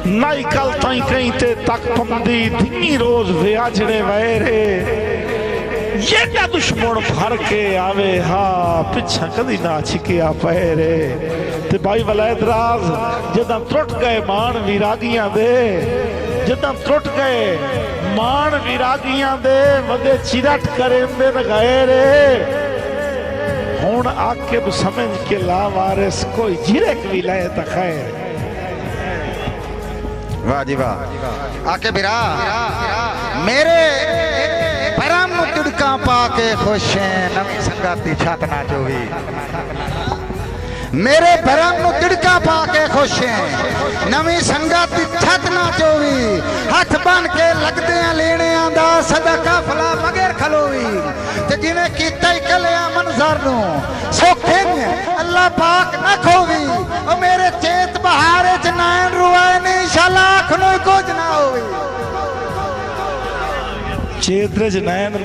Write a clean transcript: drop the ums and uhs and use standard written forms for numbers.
नाई कल ताई कहीं ते तक पंदी धीमी रोज व्याजड़े वैरे ये ना दुश्मन भर के आवे हा पिछा कदी ना छिकिया पैरे ते भाई वलैद राज जदा त्रुट गए मान विरागियां दे जदा त्रुट गए मान विरागियां दे वदे चिरट करेंदे न गए रे हुण आके समझ के ला वारिस कोई जिरक भी लाए त खैर। वाह जी वाह। आके बिरा मेरे परम तिड़का पाके खुश हैं नवी संगाती छत ना चोवी मेरे भरम तिड़का पाके खुश हैं नवी संगाती छत ना चोवी हथ बन के लगदे लेने आंदा सदा काफला मगर खलोवी ते जिने कीता ही कलिया मंजर नु सौखे अल्लाह पाक ना खोवी ओ मेरे चेत बहारे च नैन रुआए नी इंशाल्लाह अख नु कुछ ना होवी चेत च नैन